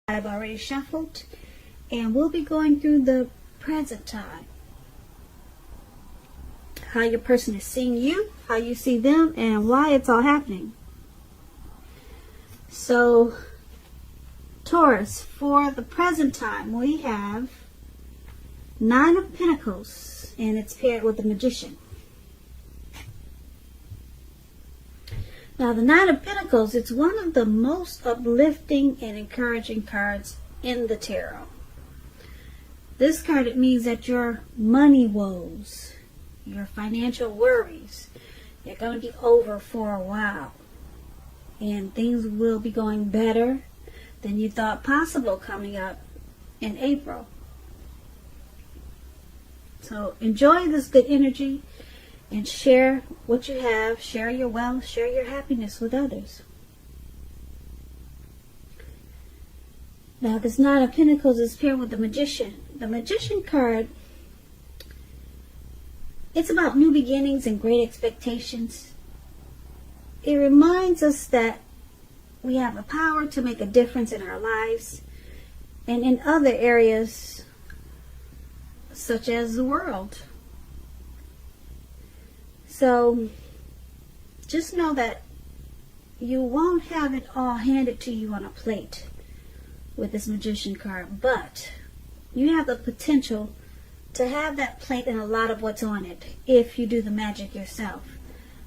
I've already shuffled, and we'll be going through the present time. How your person is seeing you, how you see them, and why it's all happening. So, Taurus, for the present time, we have Nine of Pentacles, and it's paired with the Magician. Now, the Nine of Pentacles, it's one of the most uplifting and encouraging cards in the tarot. This card, it means that your money woes, your financial worries, they're going to be over for a while. And things will be going better than you thought possible coming up in April. So enjoy this good energy and share what you have, share your wealth, share your happiness with others. Now this Nine of Pentacles is paired with the Magician. The Magician card, it's about new beginnings and great expectations. It reminds us that we have the power to make a difference in our lives and in other areas such as the world. So just know that you won't have it all handed to you on a plate with this Magician card, but you have the potential to have that plate and a lot of what's on it if you do the magic yourself.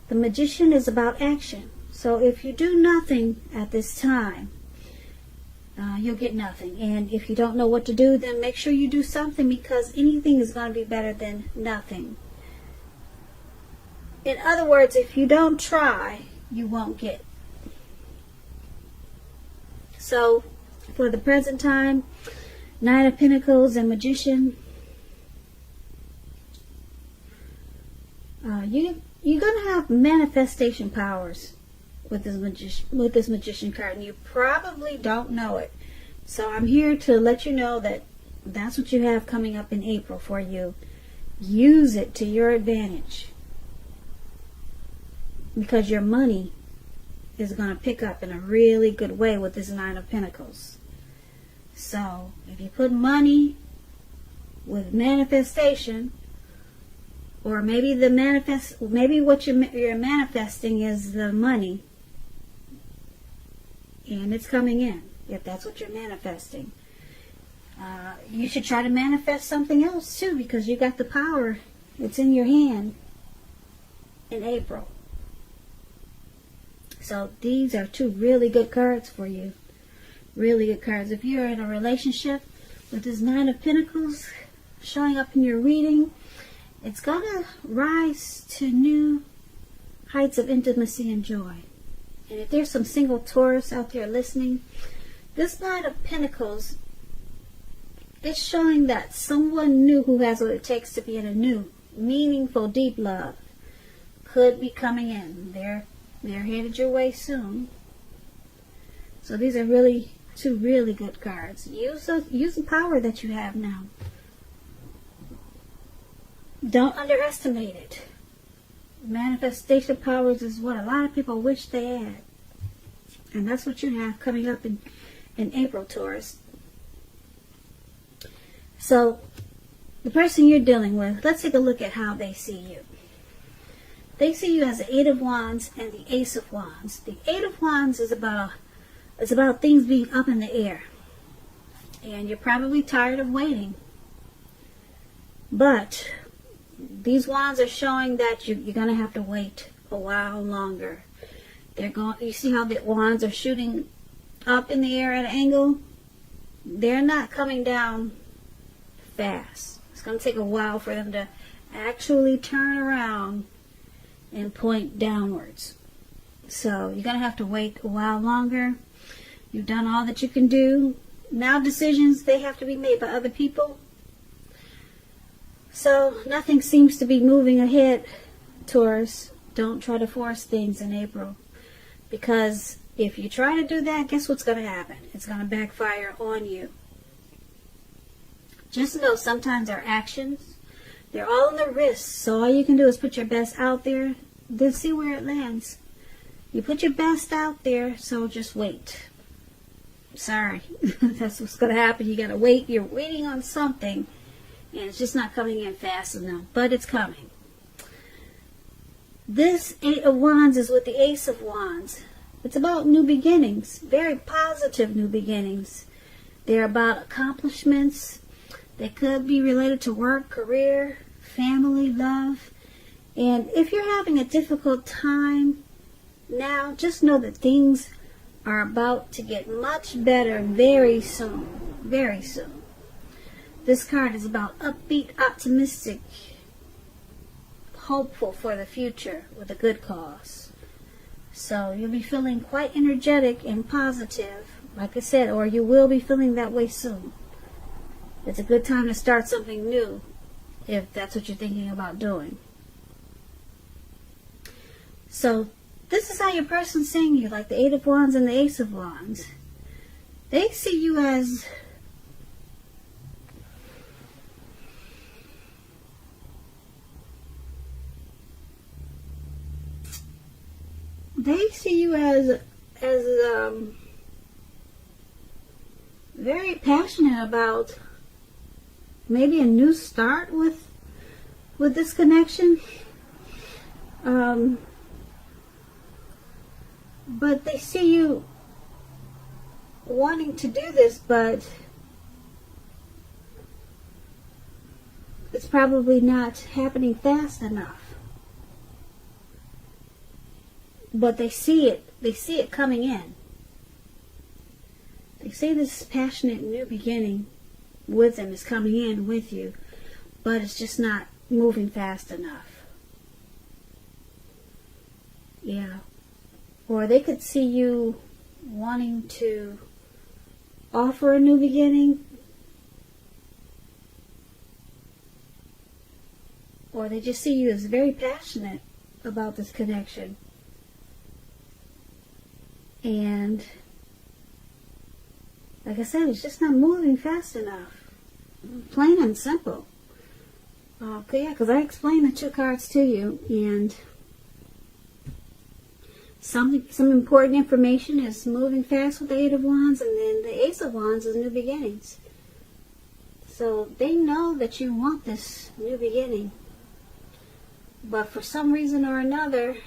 The Magician is about action. So if you do nothing at this time, you'll get nothing. And if you don't know what to do, then make sure you do something, because anything is going to be better than nothing. In other words, if you don't try, you won't get. So for the present time, Nine of Pentacles and Magician, you're going to have manifestation powers with this magician card, and you probably don't know it. So I'm here to let you know that that's what you have coming up in April for you. Use it to your advantage, because your money is going to pick up in a really good way with this Nine of Pentacles. So if you put money with manifestation, or maybe what you're manifesting is the money, and it's coming in. If that's what you're manifesting, you should try to manifest something else too, because you got the power. It's in your hand in April. So these are two really good cards for you. Really good cards. If you're in a relationship with this Nine of Pentacles showing up in your reading, it's going to rise to new heights of intimacy and joy. And if there's some single Taurus out there listening, this Nine of Pentacles, it's showing that someone new who has what it takes to be in a new, meaningful, deep love could be coming in. They're headed your way soon. So these are really two really good cards. Use the power that you have now. Don't underestimate it. Manifestation powers is what a lot of people wish they had. And that's what you have coming up in April, Taurus. So, the person you're dealing with, let's take a look at how they see you. They see you as the Eight of Wands and the Ace of Wands. The Eight of Wands is about things being up in the air. And you're probably tired of waiting. But these wands are showing that you're going to have to wait a while longer. You see how the wands are shooting up in the air at an angle? They're not coming down fast. It's going to take a while for them to actually turn around and point downwards. So you're going to have to wait a while longer. You've done all that you can do. Now decisions, they have to be made by other people. So nothing seems to be moving ahead, Taurus. Don't try to force things in April, because if you try to do that, guess what's going to happen? It's going to backfire on you. Just know sometimes our actions, they're all in the wrists. So all you can do is put your best out there, then see where it lands. You put your best out there, so just wait. sorry. That's what's going to happen. You got to wait. You're waiting on something, and it's just not coming in fast enough. But it's coming. This Eight of Wands is with the Ace of Wands. It's about new beginnings. Very positive new beginnings. They're about accomplishments. They could be related to work, career, family, love. And if you're having a difficult time now, just know that things are about to get much better very soon. Very soon. This card is about upbeat, optimistic, hopeful for the future with a good cause. So you'll be feeling quite energetic and positive, like I said, or you will be feeling that way soon. It's a good time to start something new if that's what you're thinking about doing. So this is how your person's seeing you, like the Eight of Wands and the Ace of Wands. They see you as very passionate about maybe a new start with this connection. But they see you wanting to do this, but it's probably not happening fast enough. But they see it. They see it coming in. They say this passionate new beginning with them is coming in with you, but it's just not moving fast enough. Yeah. Or they could see you wanting to offer a new beginning. Or they just see you as very passionate about this connection. And like I said, it's just not moving fast enough. Plain and simple. Okay, yeah, because I explained the two cards to you, and some important information is moving fast with the Eight of Wands, and then the Ace of Wands is new beginnings. So they know that you want this new beginning, but for some reason or another,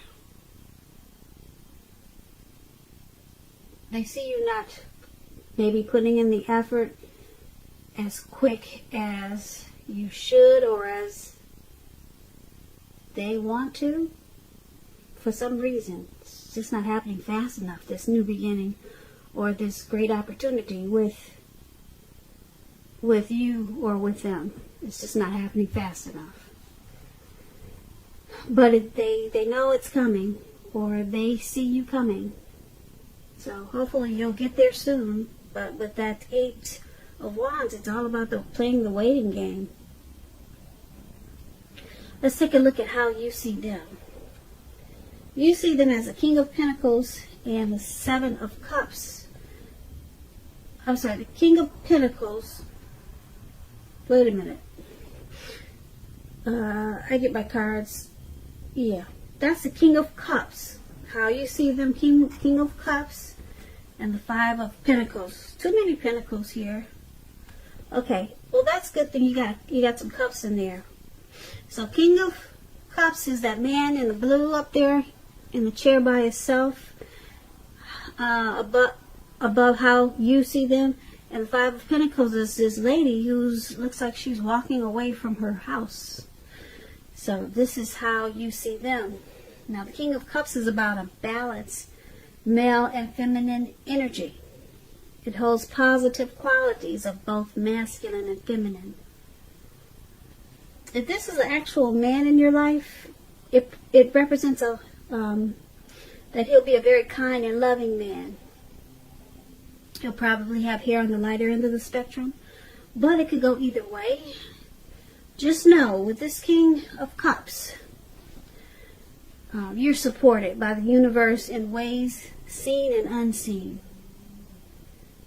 they see you not maybe putting in the effort as quick as you should or as they want to. For some reason, it's just not happening fast enough, this new beginning or this great opportunity with you or with them. It's just not happening fast enough. But they know it's coming, or they see you coming. So hopefully you'll get there soon. But with that Eight of Wands, it's all about playing the waiting game. Let's take a look at how you see them. You see them as the King of Pentacles and the Seven of Cups. I'm sorry, the King of Pentacles. Wait a minute. I get my cards. Yeah, that's the King of Cups. How you see them, King of Cups and the Five of Pentacles. Too many Pentacles here. Okay, well that's a good thing you got some cups in there. So King of Cups is that man in the blue up there in the chair by himself, above how you see them. And the Five of Pentacles is this lady who looks like she's walking away from her house. So this is how you see them. Now the King of Cups is about a balance, male and feminine energy. It holds positive qualities of both masculine and feminine. If this is an actual man in your life, it represents that he'll be a very kind and loving man. He'll probably have hair on the lighter end of the spectrum, but it could go either way. Just know, with this King of Cups, you're supported by the universe in ways seen and unseen.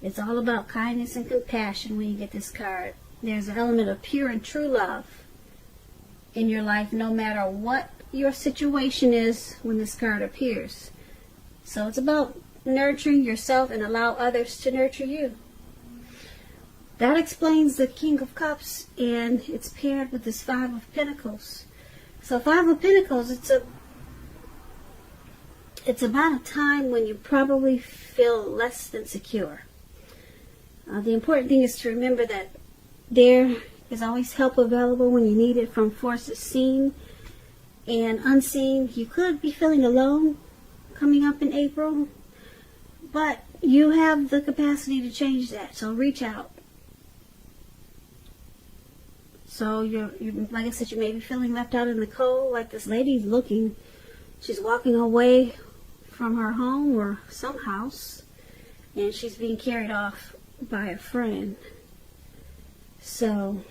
It's all about kindness and compassion when you get this card. There's an element of pure and true love in your life, no matter what your situation is when this card appears. So it's about nurturing yourself and allow others to nurture you. That explains the King of Cups, and it's paired with this Five of Pentacles. So Five of Pentacles, it's about a time when you probably feel less than secure. The important thing is to remember that there is always help available when you need it from forces seen and unseen. You could be feeling alone coming up in April, but you have the capacity to change that, so reach out. So you're like I said, you may be feeling left out in the cold, like this lady's looking. She's walking away from her home or some house, and she's being carried off by a friend. So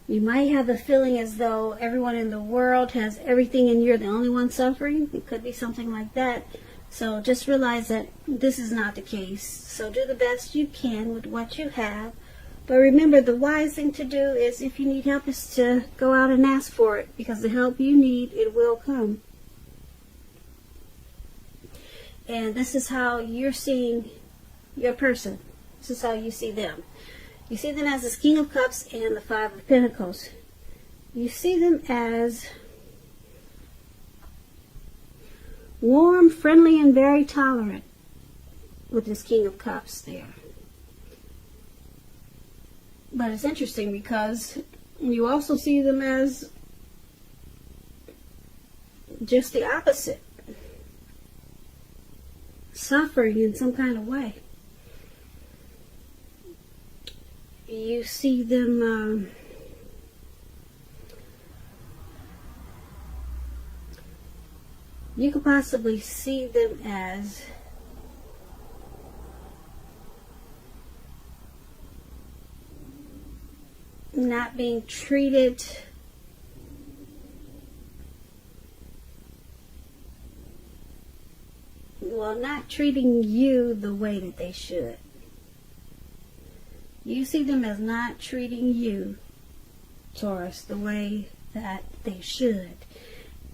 you might have the feeling as though everyone in the world has everything and you're the only one suffering. It could be something like that. So just realize that this is not the case. So do the best you can with what you have. But remember, the wise thing to do is, if you need help, is to go out and ask for it, because the help you need, it will come. And this is how you're seeing your person. This is how you see them. You see them as this King of Cups and the Five of Pentacles. You see them as warm, friendly, and very tolerant with this King of Cups there. But it's interesting because you also see them as just the opposite. Suffering in some kind of way. You see them you could possibly see them as not being treated not treating you the way that they should. You see them as not treating you, Taurus, the way that they should.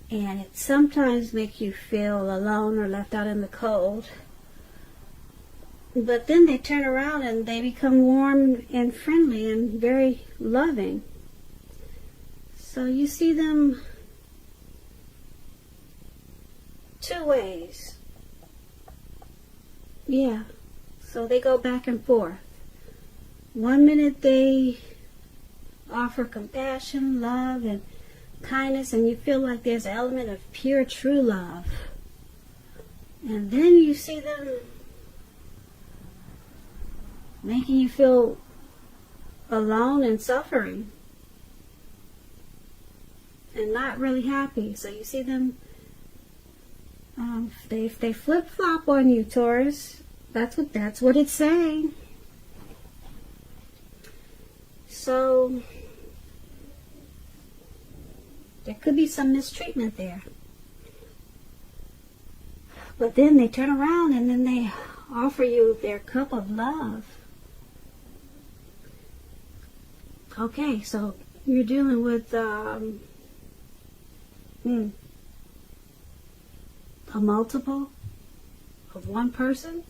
And it sometimes makes you feel alone or left out in the cold. But then they turn around and they become warm and friendly and very loving. So you see them two ways. Yeah. So they go back and forth. One minute they offer compassion, love, and kindness, and you feel like there's an element of pure, true love. And then you see them making you feel alone and suffering and not really happy. So you see them, if they flip-flop on you, Taurus, that's what it's saying. So there could be some mistreatment there. But then they turn around and then they offer you their cup of love. Okay, so you're dealing with a multiple of one person.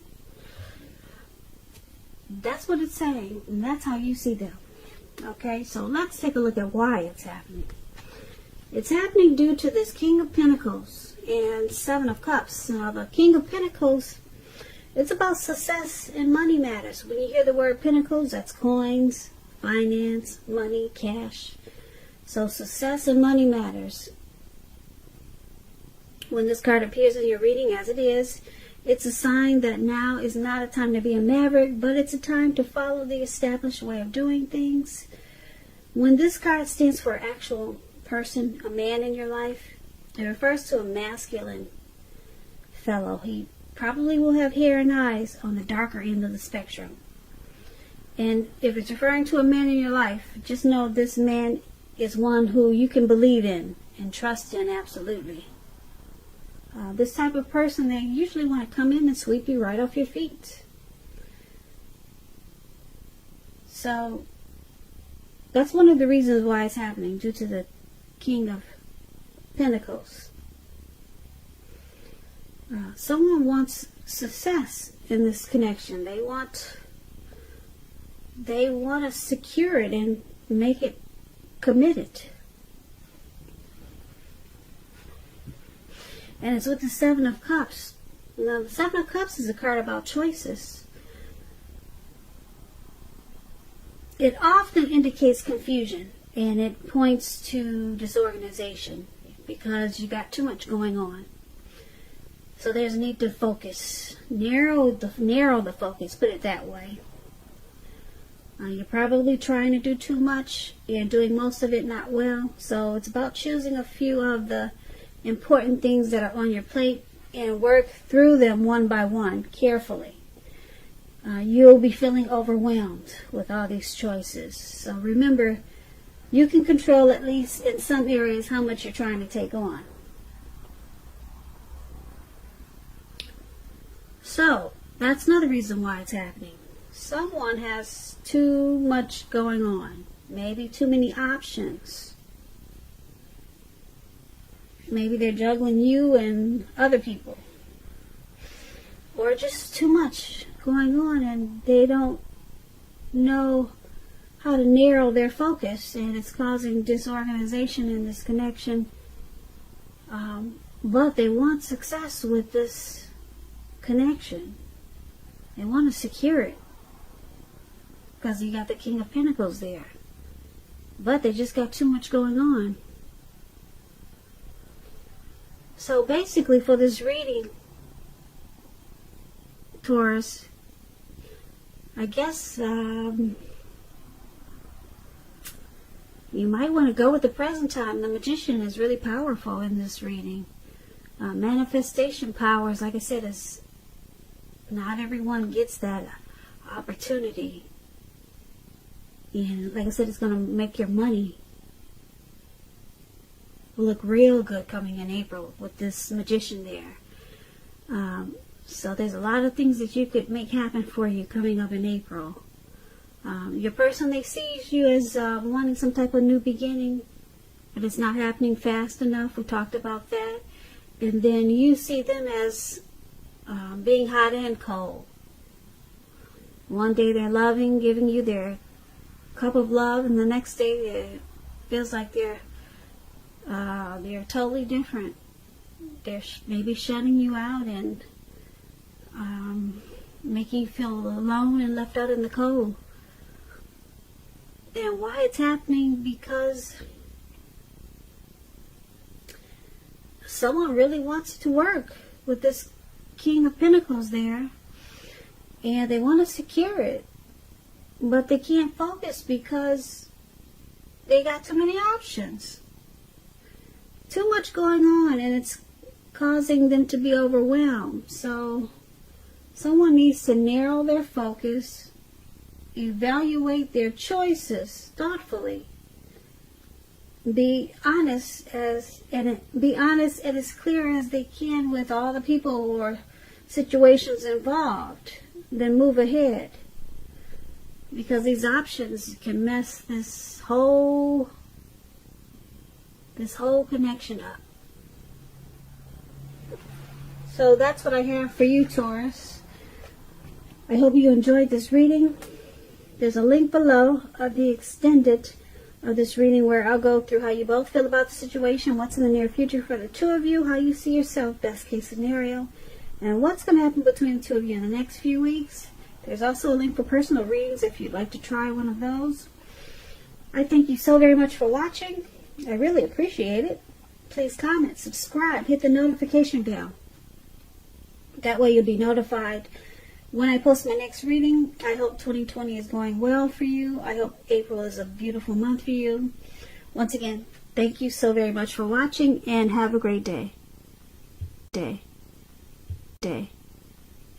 That's what it's saying, and that's how you see them. Okay, so let's take a look at why it's happening. It's happening due to this King of Pentacles and Seven of Cups. Now, the King of Pentacles, it's about success in money matters. When you hear the word Pentacles, that's coins, finance, money, cash. So success in money matters. When this card appears in your reading, as it is, it's a sign that now is not a time to be a maverick, but it's a time to follow the established way of doing things. When this card stands for actual person, a man in your life, it refers to a masculine fellow. He probably will have hair and eyes on the darker end of the spectrum. And if it's referring to a man in your life, just know this man is one who you can believe in and trust in absolutely. This type of person, they usually want to come in and sweep you right off your feet. So that's one of the reasons why it's happening, due to the King of Pentacles. Someone wants success in this connection. They want to secure it and make it committed. And it's with the Seven of Cups. Now, the Seven of Cups is a card about choices. It often indicates confusion, and it points to disorganization because you got too much going on. So there's a need to focus, narrow the focus, put it that way. You're probably trying to do too much. You're doing most of it not well. So it's about choosing a few of the important things that are on your plate and work through them one by one, carefully. You'll be feeling overwhelmed with all these choices. So remember, you can control, at least in some areas, how much you're trying to take on. So that's another reason why it's happening. Someone has too much going on. Maybe too many options. Maybe they're juggling you and other people. Or just too much going on and they don't know how to narrow their focus, and it's causing disorganization in this connection. But they want success with this connection. They want to secure it because you got the King of Pentacles there. But they just got too much going on. So basically for this reading, Taurus, I guess you might want to go with the present time. The Magician is really powerful in this reading. Manifestation powers, like I said, is not everyone gets that opportunity. And like I said, it's going to make your money look real good coming in April with this Magician there. So there's a lot of things that you could make happen for you coming up in April. Your person, they sees you as wanting some type of new beginning, but it's not happening fast enough. We talked about that. And then you see them as being hot and cold. One day they're loving, giving you their cup of love, and the next day it feels like they're totally different. They're maybe shutting you out and making you feel alone and left out in the cold. And why it's happening? Because someone really wants to work with this King of Pentacles there, and they want to secure it, but they can't focus because they got too many options. Too much going on, and it's causing them to be overwhelmed. So someone needs to narrow their focus, evaluate their choices thoughtfully, be honest and as clear as they can with all the people or situations involved, then move ahead, because these options can mess this whole connection up. So that's what I have for you, Taurus. I hope you enjoyed this reading. There's a link below of the extended of this reading where I'll go through how you both feel about the situation, what's in the near future for the two of you, how you see yourself, best case scenario, and what's going to happen between the two of you in the next few weeks. There's also a link for personal readings if you'd like to try one of those. I thank you so very much for watching. I really appreciate it. Please comment, subscribe, hit the notification bell. That way you'll be notified when I post my next reading. I hope 2020 is going well for you. I hope April is a beautiful month for you. Once again, thank you so very much for watching, and have a great day.